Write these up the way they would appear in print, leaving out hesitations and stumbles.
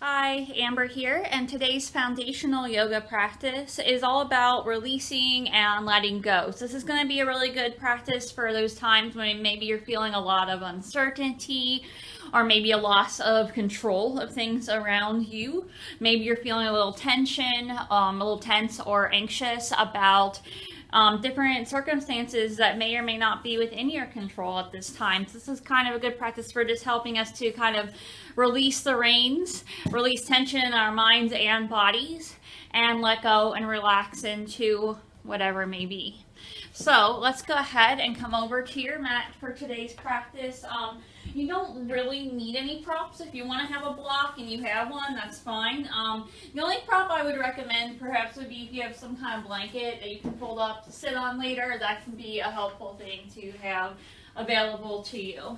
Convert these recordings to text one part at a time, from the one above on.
Hi, Amber here, and today's foundational yoga practice is all about releasing and letting go. So this is going to be a really good practice for those times when maybe you're feeling a lot of uncertainty or maybe a loss of control of things around you. Maybe you're feeling a little tension, a little tense or anxious about different circumstances that may or may not be within your control at this time. So this is kind of a good practice for just helping us to kind of release the reins, release tension in our minds and bodies, and let go and relax into whatever may be. So let's go ahead and come over to your mat for today's practice. You don't really need any props. If you want to have a block and you have one, that's fine. The only prop I would recommend perhaps would be if you have some kind of blanket that you can fold up to sit on later. That can be a helpful thing to have available to you.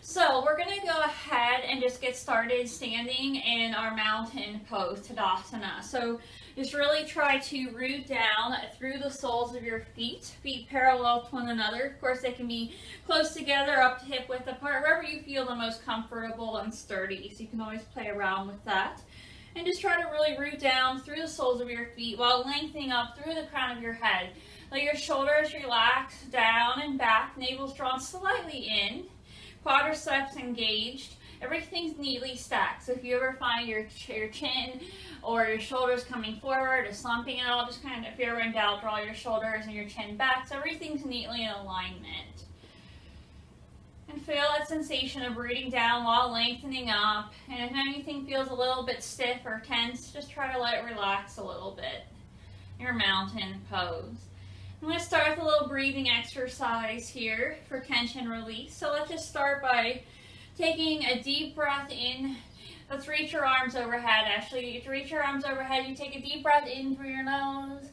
So we're going to go ahead and just get started standing in our mountain pose, Tadasana. So just really try to root down through the soles of your feet parallel to one another. Of course, they can be close together, up to hip width apart, wherever you feel the most comfortable and sturdy. So you can always play around with that. And just try to really root down through the soles of your feet while lengthening up through the crown of your head. Let your shoulders relax down and back, navel's drawn slightly in. Quadriceps engaged. Everything's neatly stacked. So if you ever find your chin or your shoulders coming forward or slumping at all, just kind of, if you're in doubt, draw your shoulders and your chin back so everything's neatly in alignment. And feel that sensation of rooting down while lengthening up. And if anything feels a little bit stiff or tense, just try to let it relax a little bit. Your mountain pose. I'm going to start with a little breathing exercise here for tension release. So let's just start by taking a deep breath in. Let's reach your arms overhead. Actually, to reach your arms overhead, you take a deep breath in through your nose.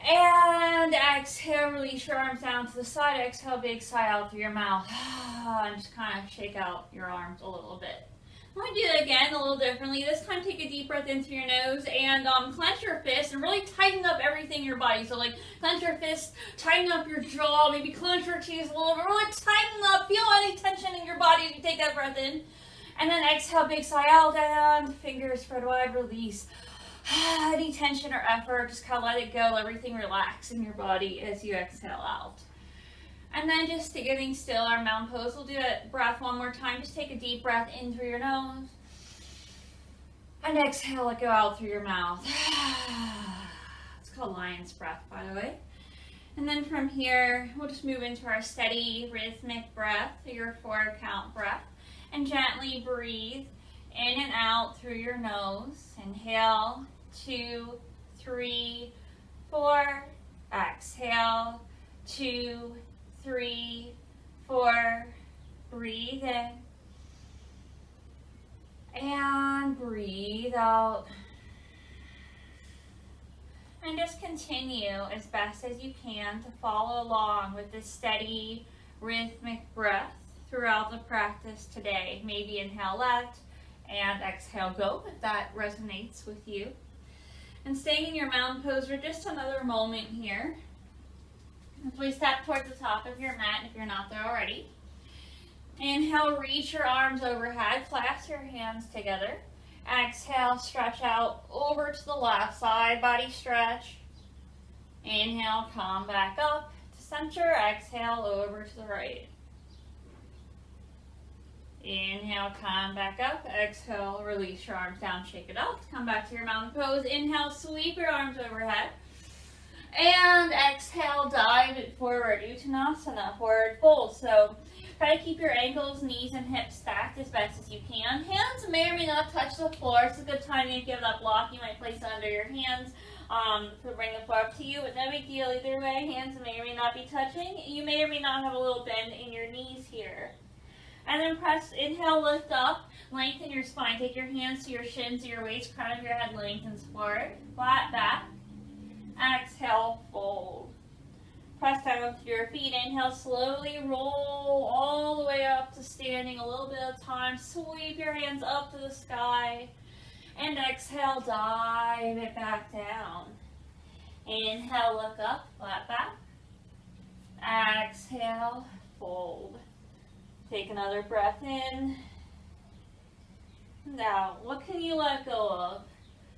And exhale, release your arms down to the side. Exhale, big sigh out through your mouth. And just kind of shake out your arms a little bit. I'm going to do that again a little differently. This time take a deep breath in through your nose and clench your fist and really tighten up everything in your body. So like clench your fist, tighten up your jaw, maybe clench your teeth a little bit, really tighten up, feel any tension in your body as you take that breath in. And then exhale, big sigh out, down, fingers spread wide, release. Any tension or effort, just kind of let it go, everything relax in your body as you exhale out. And then just getting still, our mountain pose. We'll do that breath one more time. Just take a deep breath in through your nose. And exhale, let go out through your mouth. It's called lion's breath, by the way. And then from here, we'll just move into our steady, rhythmic breath, your 4-count breath. And gently breathe in and out through your nose. Inhale, 2, 3, 4. Exhale, 2, 3, 4, breathe in, and breathe out. And just continue as best as you can to follow along with this steady, rhythmic breath throughout the practice today. Maybe inhale, let, and exhale, go, if that resonates with you. And staying in your mountain pose for just another moment here. As we step towards the top of your mat, if you're not there already. Inhale, reach your arms overhead, clasp your hands together. Exhale, stretch out over to the left side, body stretch. Inhale, come back up to center. Exhale, over to the right. Inhale, come back up. Exhale, release your arms down, shake it out. Come back to your mountain pose. Inhale, sweep your arms overhead. And exhale, dive it forward, Uttanasana, forward fold. So try to keep your ankles, knees, and hips stacked as best as you can. Hands may or may not touch the floor. It's a good time if you have that block. You might place it under your hands to bring the floor up to you, but no big deal either way. Hands may or may not be touching. You may or may not have a little bend in your knees here. And then press, inhale, lift up, lengthen your spine. Take your hands to your shins, to your waist, crown of your head lengthens forward, flat back. Exhale, fold. Press down to your feet. Inhale, slowly roll all the way up to standing. A little bit of time. Sweep your hands up to the sky. And exhale, dive it back down. Inhale, look up, flat back. Exhale, fold. Take another breath in. Now, what can you let go of?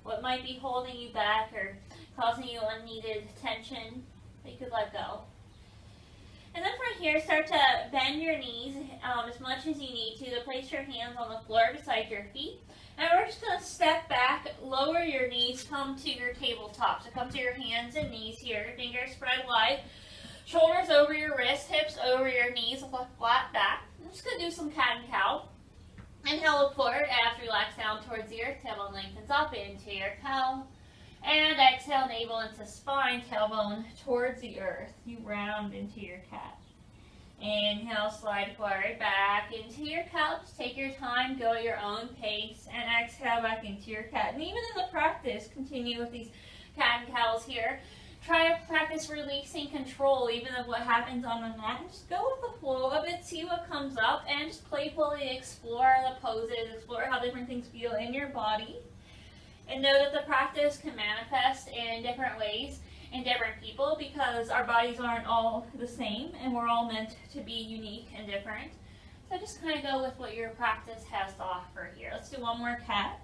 What might be holding you back or causing you unneeded tension that you could let go? And then from here, start to bend your knees as much as you need to place your hands on the floor beside your feet. And we're just going to step back, lower your knees, come to your tabletop. So come to your hands and knees here, fingers spread wide, shoulders over your wrists, hips over your knees, with a flat back. I'm just going to do some cat and cow. Inhale, look forward, as relax down towards the earth, tailbone lengthens up into your cow. And exhale, navel into spine, tailbone towards the earth. You round into your cat. Inhale, slide forward, back into your couch. Take your time, go at your own pace, and exhale back into your cat. And even in the practice, continue with these cat and cows here. Try to practice releasing control, even of what happens on the mat. And just go with the flow of it, see what comes up, and just playfully explore the poses, explore how different things feel in your body. And know that the practice can manifest in different ways in different people because our bodies aren't all the same and we're all meant to be unique and different. So just kind of go with what your practice has to offer here. Let's do one more cat.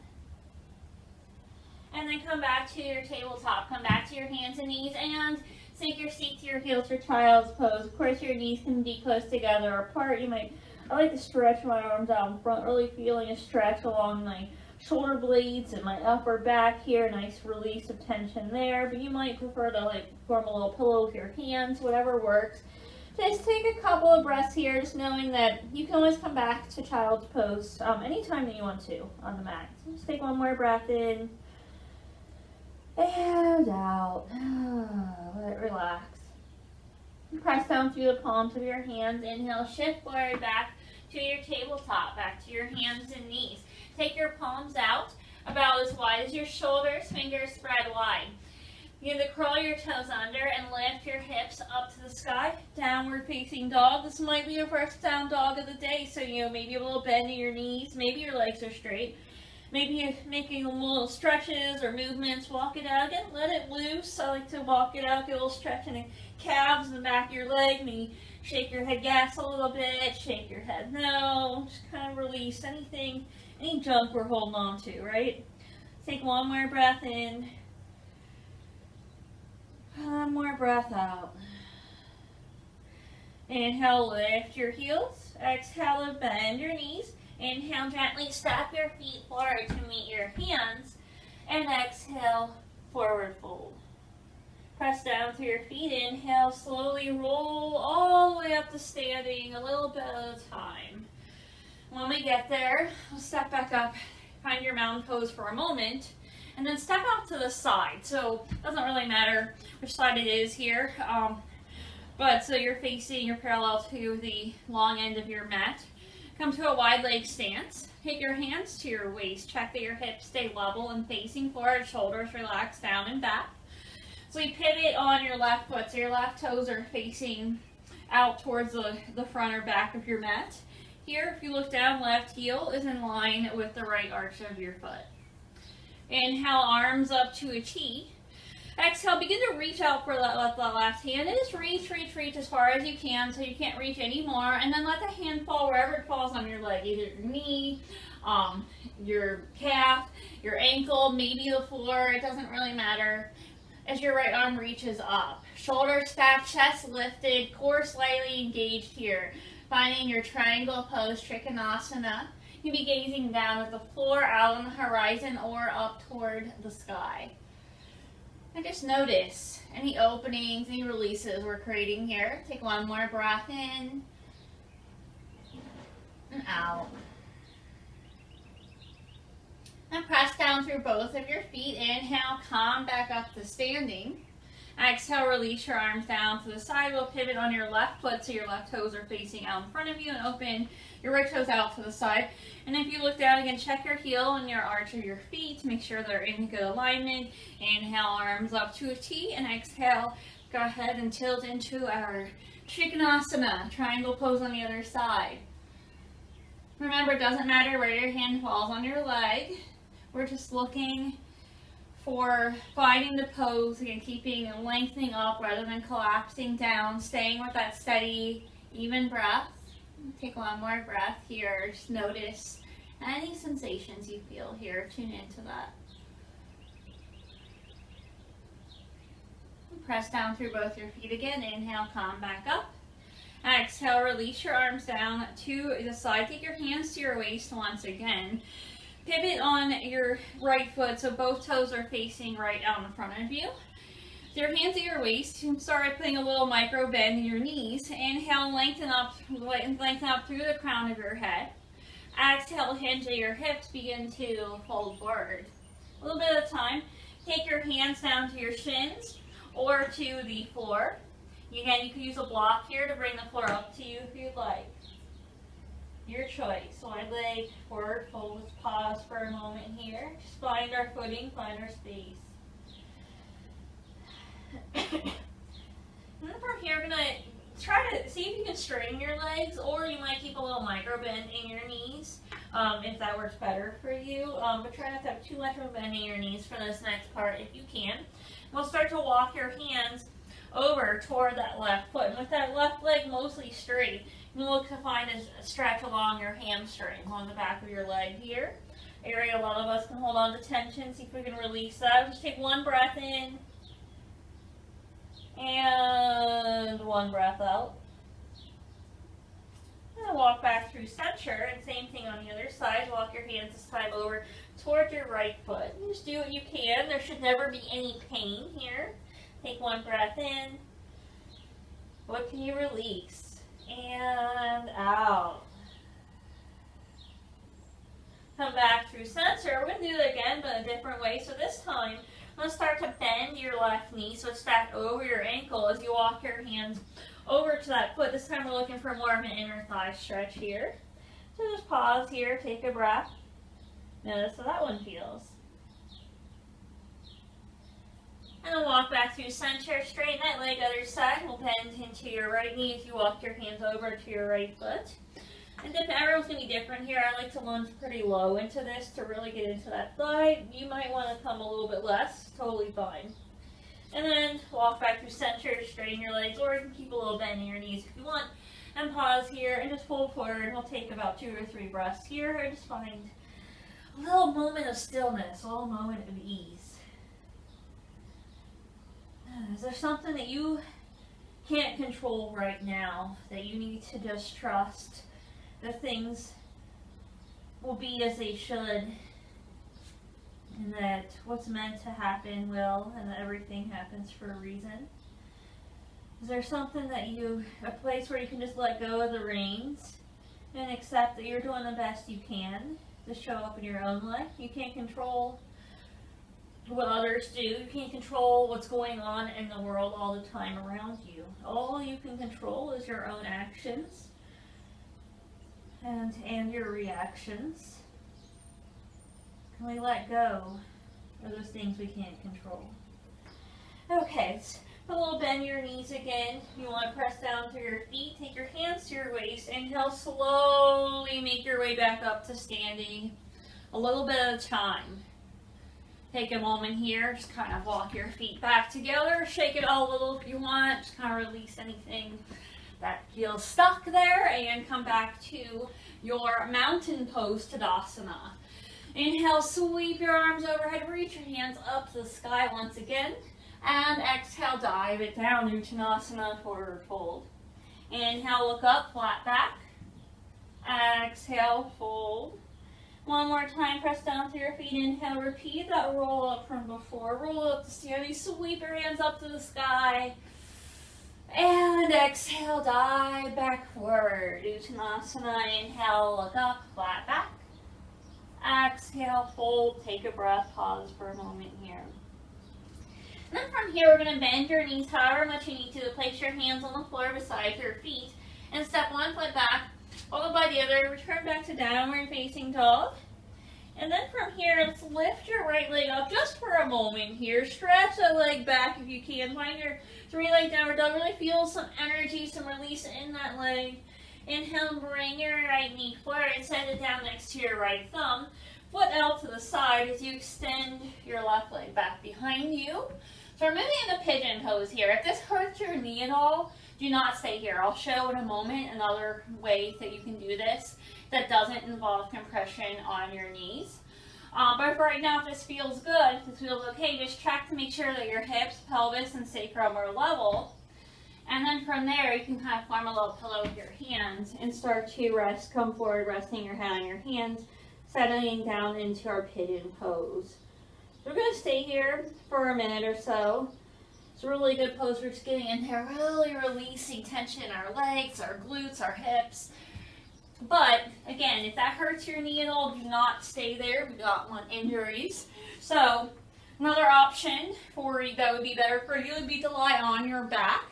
And then come back to your tabletop. Come back to your hands and knees and sink your seat to your heels for child's pose. Of course, your knees can be close together or apart. I like to stretch my arms out in front, really feeling a stretch along my shoulder blades and my upper back here, nice release of tension there, but you might prefer to form a little pillow with your hands, whatever works. Just take a couple of breaths here, just knowing that you can always come back to child's pose anytime that you want to on the mat. So just take one more breath in and out. Let it relax. Press down through the palms of your hands. Inhale, shift forward back to your tabletop, back to your hands and knees. Take your palms out about as wide as your shoulders, fingers spread wide. You're going to curl your toes under and lift your hips up to the sky. Downward facing dog. This might be your first down dog of the day, so maybe a little bend in your knees, maybe your legs are straight. Maybe you're making little stretches or movements. Walk it out again, let it loose. I like to walk it out, get a little stretch in the calves and the back of your leg. Maybe shake your head yes a little bit, shake your head no. Just kind of release any junk we're holding on to, right? Take one more breath in. One more breath out. Inhale, lift your heels. Exhale, bend your knees. Inhale, gently step your feet forward to meet your hands. And exhale, forward fold. Press down through your feet. Inhale, slowly roll all the way up to standing, a little bit at a time. When we get there, we'll step back up, find your mountain pose for a moment, and then step out to the side. So it doesn't really matter which side it is here, but so you're parallel to the long end of your mat. Come to a wide leg stance. Take your hands to your waist. Check that your hips stay level and facing forward, shoulders relax down and back. So you pivot on your left foot, so your left toes are facing out towards the front or back of your mat. Here, if you look down, left heel is in line with the right arch of your foot. Inhale, arms up to a T. Exhale, begin to reach out for the left hand. And just reach as far as you can so you can't reach anymore. And then let the hand fall wherever it falls on your leg, either your knee, your calf, your ankle, maybe the floor. It doesn't really matter. As your right arm reaches up. Shoulders stacked, chest lifted, core slightly engaged here. Finding your triangle pose, Uttanasana. You can be gazing down at the floor, out on the horizon, or up toward the sky. And just notice any openings, any releases we're creating here. Take one more breath in and out. And press down through both of your feet. Inhale, come back up to standing. Exhale, release your arms down to the side. We'll pivot on your left foot so your left toes are facing out in front of you and open your right toes out to the side. And if you look down again, check your heel and your arch of your feet to make sure they're in good alignment. Inhale, arms up to a T, and exhale, go ahead and tilt into our Uttanasana, triangle pose on the other side. Remember, it doesn't matter where your hand falls on your leg. We're just looking for finding the pose, again, keeping and lengthening up rather than collapsing down, staying with that steady, even breath. Take one more breath here. Just notice Any sensations you feel here, tune into that. Press down through both your feet again. Inhale, come back up. Exhale, release your arms down to the side. Take your hands to your waist once again. Pivot on your right foot so both toes are facing right out in front of you. With your hands at your waist, you can start by putting a little micro bend in your knees. Inhale, lengthen up through the crown of your head. Exhale, hinge at your hips, begin to fold forward. A little bit at a time. Take your hands down to your shins or to the floor. Again, you can use a block here to bring the floor up to you if you'd like. Your choice. Wide leg, forward fold. Let's pause for a moment here. Just find our footing, find our space. And then from here, we're going to try to see if you can straighten your legs, or you might keep a little micro bend in your knees if that works better for you. But try not to have too much of a bend in your knees for this next part if you can. We'll start to walk your hands over toward that left foot. And with that left leg mostly straight, you look to find a stretch along your hamstring, along the back of your leg here. Area a lot of us can hold on to tension. See if we can release that. Just take one breath in. And one breath out. And walk back through center, and same thing on the other side. Walk your hands this time over towards your right foot. Just do what you can. There should never be any pain here. Take one breath in. What can you release? And out. Come back through center. We're going to do it again, but a different way. So this time, let's start to bend your left knee so it's stacked over your ankle as you walk your hands over to that foot. This time we're looking for more of an inner thigh stretch here. So just pause here, take a breath. Notice how that one feels. And then walk back through center, straighten that leg other side. We'll bend into your right knee as you walk your hands over to your right foot. And everyone's going to be different here. I like to lunge pretty low into this to really get into that thigh. You might want to come a little bit less. Totally fine. And then walk back through center, straighten your legs, or you can keep a little bend in your knees if you want. And pause here and just fold forward. We'll take about 2 or 3 breaths here and just find a little moment of stillness, a little moment of ease. Is there something that you can't control right now that you need to just trust that things will be as they should, and that what's meant to happen will, and that everything happens for a reason? Is there something that a place where you can just let go of the reins and accept that you're doing the best you can to show up in your own life? You can't control what others do. You can't control what's going on in the world all the time around you. All you can control is your own actions and your reactions. Can we let go of those things we can't control? Okay, let's put a little bend in your knees again. You want to press down through your feet. Take your hands to your waist. Inhale, slowly make your way back up to standing, a little bit at a time. Take a moment here, just kind of walk your feet back together, shake it all a little if you want, just kind of release anything that feels stuck there, and come back to your mountain pose, Tadasana. Inhale, sweep your arms overhead, reach your hands up to the sky once again, and exhale, dive it down, Uttanasana, forward fold. Inhale, look up, flat back. Exhale, fold. One more time, press down through your feet. Inhale, repeat that roll up from before. Roll up to standing, sweep your hands up to the sky. And exhale, dive back forward. Uttanasana, inhale, look up, flat back. Exhale, fold, take a breath, pause for a moment here. And then from here, we're going to bend your knees however much you need to place your hands on the floor beside your feet. And step one foot back, followed by the other. Return back to downward facing dog. And then from here, let's lift your right leg up just for a moment here. Stretch that leg back if you can. Find your 3-leg downward dog. Really feel some energy, some release in that leg. Inhale, bring your right knee forward and send it down next to your right thumb. Foot out to the side as you extend your left leg back behind you. So we're moving into pigeon pose here. If this hurts your knee at all, do not stay here. I'll show in a moment another way that you can do this that doesn't involve compression on your knees. But for right now, if this feels good, if this feels okay, just check to make sure that your hips, pelvis, and sacrum are level. And then from there, you can kind of form a little pillow with your hands and start to rest, come forward, resting your head on your hands, settling down into our pigeon pose. So we're going to stay here for a minute or so. It's a really good pose for just getting in here, really releasing tension in our legs, our glutes, our hips. But again, if that hurts your knee at all, do not stay there. We don't want injuries. So another option for that would be better for you would be to lie on your back.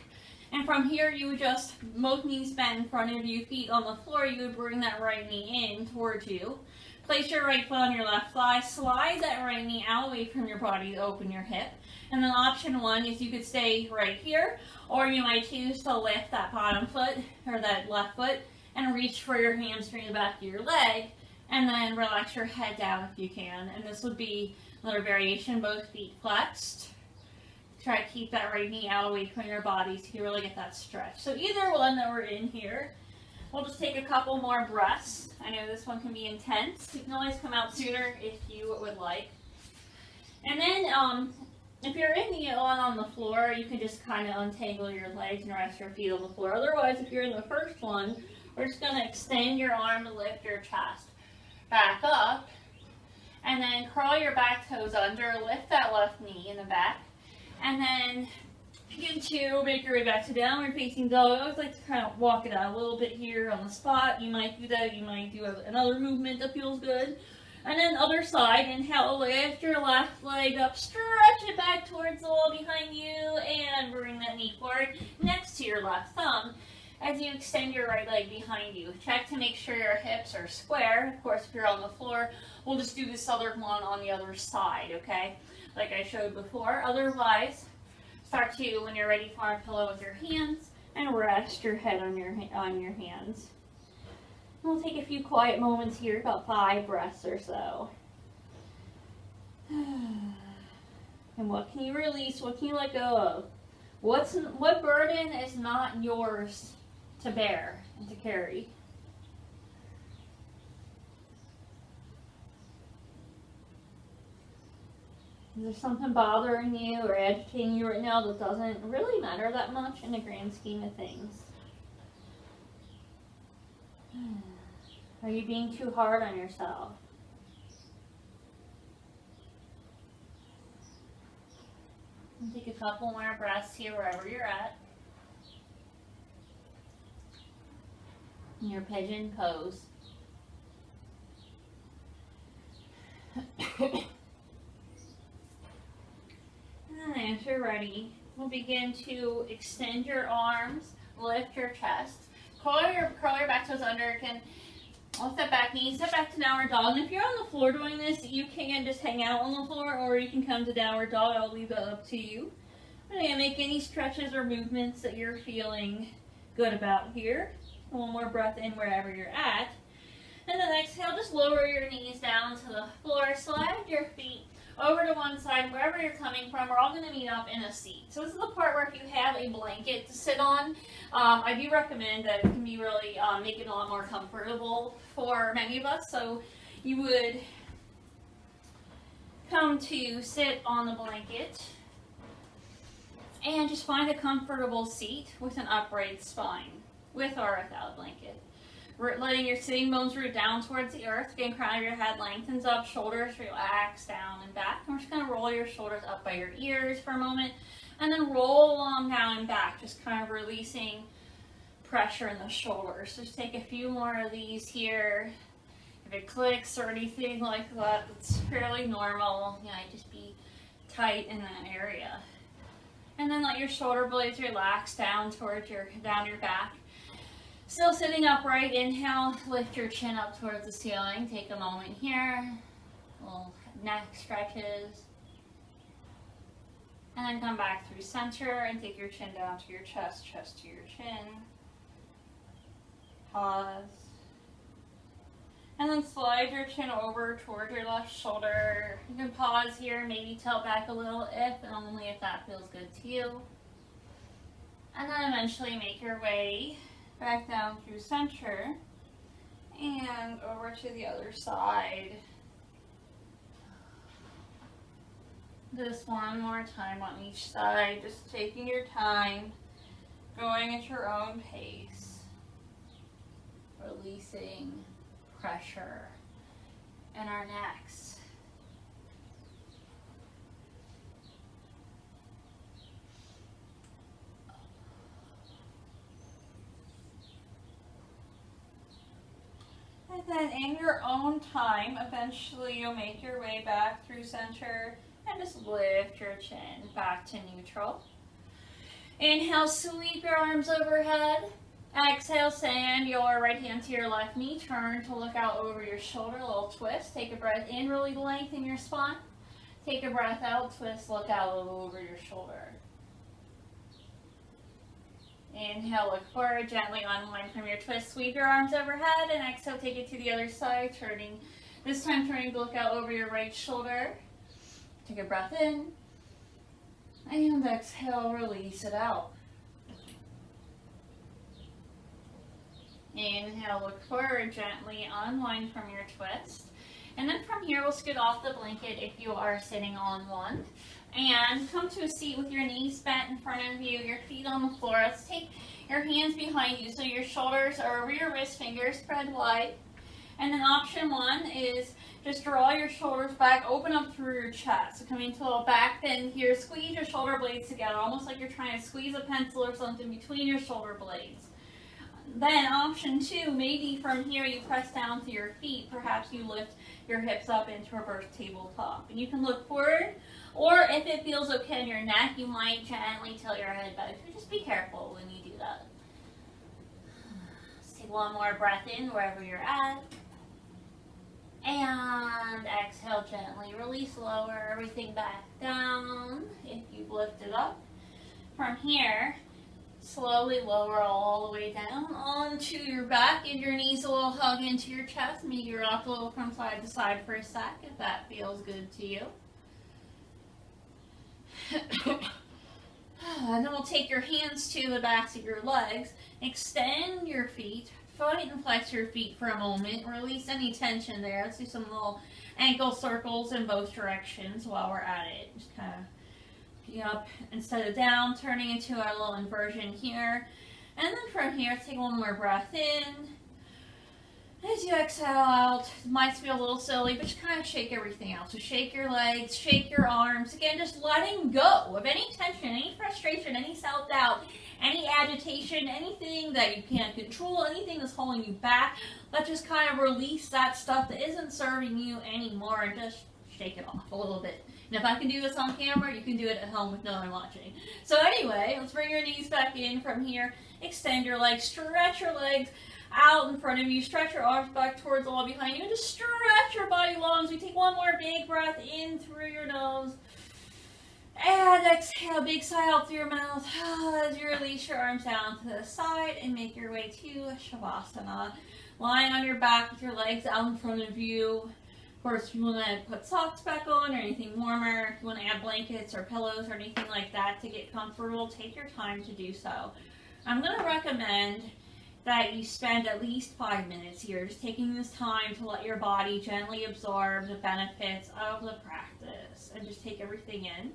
And from here, you would just, both knees bent in front of you, feet on the floor, you would bring that right knee in towards you. Place your right foot on your left thigh, slide that right knee out away from your body to open your hip. And then option one is you could stay right here, or you might choose to lift that bottom foot, or that left foot, and reach for your hamstring in the back of your leg, and then relax your head down if you can. And this would be another variation, both feet flexed. Try to keep that right knee out away from your body so you really get that stretch. So either one that we're in here, we'll just take a couple more breaths. I know this one can be intense. You can always come out sooner if you would like. And then if you're in the one on the floor, you can just kind of untangle your legs and rest your feet on the floor. Otherwise, if you're in the first one, we're just going to extend your arm to lift your chest back up. And then curl your back toes under, lift that left knee in the back. And then begin to make your way back to downward facing dog. I always like to kind of walk it out a little bit here on the spot. You might do that. You might do another movement that feels good. And then other side, inhale, lift your left leg up, stretch it back towards the wall behind you, and bring that knee forward next to your left thumb as you extend your right leg behind you. Check to make sure your hips are square. Of course, if you're on the floor, we'll just do this other one on the other side, okay? Like I showed before. Otherwise, start to, when you're ready, form a pillow with your hands and rest your head on your hands. We'll take a few quiet moments here, about 5 breaths or so. And what can you release? What can you let go of? What burden is not yours to bear and to carry? Is there something bothering you or agitating you right now that doesn't really matter that much in the grand scheme of things? Are you being too hard on yourself? Take a couple more breaths here wherever you're at. In your pigeon pose. And as you're ready, we'll begin to extend your arms, lift your chest, curl your back toes under. Again, I'll step back knee, step back to downward dog. And if you're on the floor doing this, you can just hang out on the floor, or you can come to downward dog. I'll leave that up to you. I'm going to make any stretches or movements that you're feeling good about here. One more breath in wherever you're at. And then exhale, just lower your knees down to the floor. Slide your feet over to one side, wherever you're coming from. We're all going to meet up in a seat. So this is the part where if you have a blanket to sit on, I do recommend that it can be really make it a lot more comfortable for many of us. So you would come to sit on the blanket and just find a comfortable seat with an upright spine, with or without a blanket. Letting your sitting bones root down towards the earth. Again, crown of your head lengthens up, shoulders relax down and back. And we're just going to roll your shoulders up by your ears for a moment, and then roll along down and back, just kind of releasing pressure in the shoulders. Just take a few more of these here. If it clicks or anything like that, it's fairly normal. You know, just be tight in that area. And then let your shoulder blades relax down towards your back. Still sitting upright, inhale, lift your chin up towards the ceiling. Take a moment here, little neck stretches. And then come back through center and take your chin down to your chest, chest to your chin. Pause. And then slide your chin over toward your left shoulder. You can pause here, maybe tilt back a little if and only if that feels good to you. And then eventually make your way back down through center and over to the other side. Just one more time on each side, just taking your time, going at your own pace, releasing pressure in our necks. And then in your own time, eventually you'll make your way back through center and just lift your chin back to neutral. Inhale, sweep your arms overhead. Exhale, send your right hand to your left knee. Turn to look out over your shoulder, a little twist. Take a breath in, really lengthen your spine. Take a breath out, twist, look out over your shoulder. Inhale, look forward, gently unwind from your twist. Sweep your arms overhead, and exhale, take it to the other side. This time turning to look out over your right shoulder. Take a breath in, and exhale, release it out. Inhale, look forward, gently unwind from your twist. And then from here, we'll scoot off the blanket if you are sitting on one. And come to a seat with your knees bent in front of you, your feet on the floor. Let's take your hands behind you so your shoulders are over your wrist fingers, spread wide. And then option one is just draw your shoulders back, open up through your chest. So coming to a little back bend here, squeeze your shoulder blades together, almost like you're trying to squeeze a pencil or something between your shoulder blades. Then option two, maybe from here you press down to your feet. Perhaps you lift your hips up into reverse tabletop. And you can look forward, or if it feels okay in your neck, you might gently tilt your head back. So just be careful when you do that. Let's take one more breath in wherever you're at. And exhale gently. Release, lower everything back down if you've lifted up. From here, slowly lower all the way down onto your back. Give your knees a little hug into your chest. Maybe rock a little from side to side for a sec if that feels good to you. And then we'll take your hands to the backs of your legs. Extend your feet. Fight and flex your feet for a moment. Release any tension there. Let's do some little ankle circles in both directions while we're at it. Just kind of be up instead of down, turning into our little inversion here. And then from here, take one more breath in. As you exhale out, it might feel a little silly, but just kind of shake everything out. So shake your legs, shake your arms. Again, just letting go of any tension, any frustration, any self-doubt, any agitation, anything that you can't control, anything that's holding you back. Let's just kind of release that stuff that isn't serving you anymore and just shake it off a little bit. And if I can do this on camera, you can do it at home with no one watching. So anyway, let's bring your knees back in from here. Extend your legs, stretch your legs out in front of you. Stretch your arms back towards the wall behind you. And just stretch your body long as we take one more big breath in through your nose. And exhale, big sigh out through your mouth as you release your arms down to the side and make your way to Shavasana. Lying on your back with your legs out in front of you. Of course, if you want to put socks back on or anything warmer, if you want to add blankets or pillows or anything like that to get comfortable, take your time to do so. I'm going to recommend that you spend at least 5 minutes here, just taking this time to let your body gently absorb the benefits of the practice and just take everything in.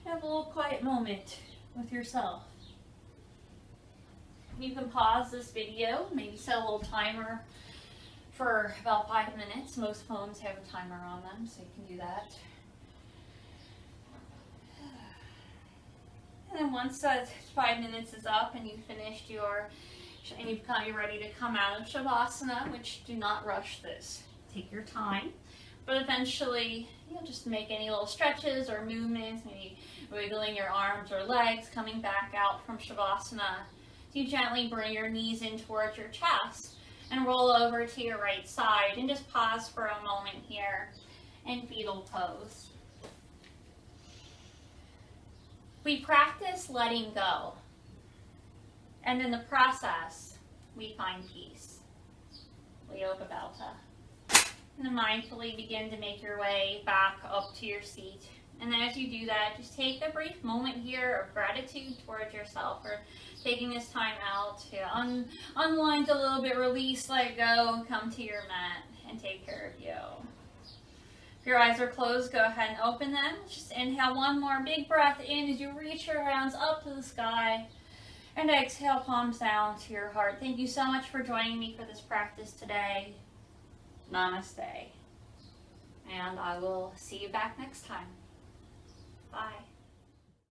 Have a little quiet moment with yourself. You can pause this video, maybe set a little timer for about 5 minutes. Most phones have a timer on them, so you can do that. And then once that 5 minutes is up and you've finished and you're ready to come out of Shavasana, which do not rush this. Take your time. But eventually, just make any little stretches or movements, maybe wiggling your arms or legs, coming back out from Shavasana. You gently bring your knees in towards your chest and roll over to your right side and just pause for a moment here in fetal pose. We practice letting go, and in the process, we find peace. Leopabauta. And then mindfully begin to make your way back up to your seat. And then as you do that, just take a brief moment here of gratitude towards yourself for taking this time out to unwind a little bit, release, let go, and come to your mat and take care of you. If your eyes are closed, go ahead and open them. Just inhale one more big breath in as you reach your hands up to the sky. And exhale, palms down to your heart. Thank you so much for joining me for this practice today. Namaste. And I will see you back next time. Bye.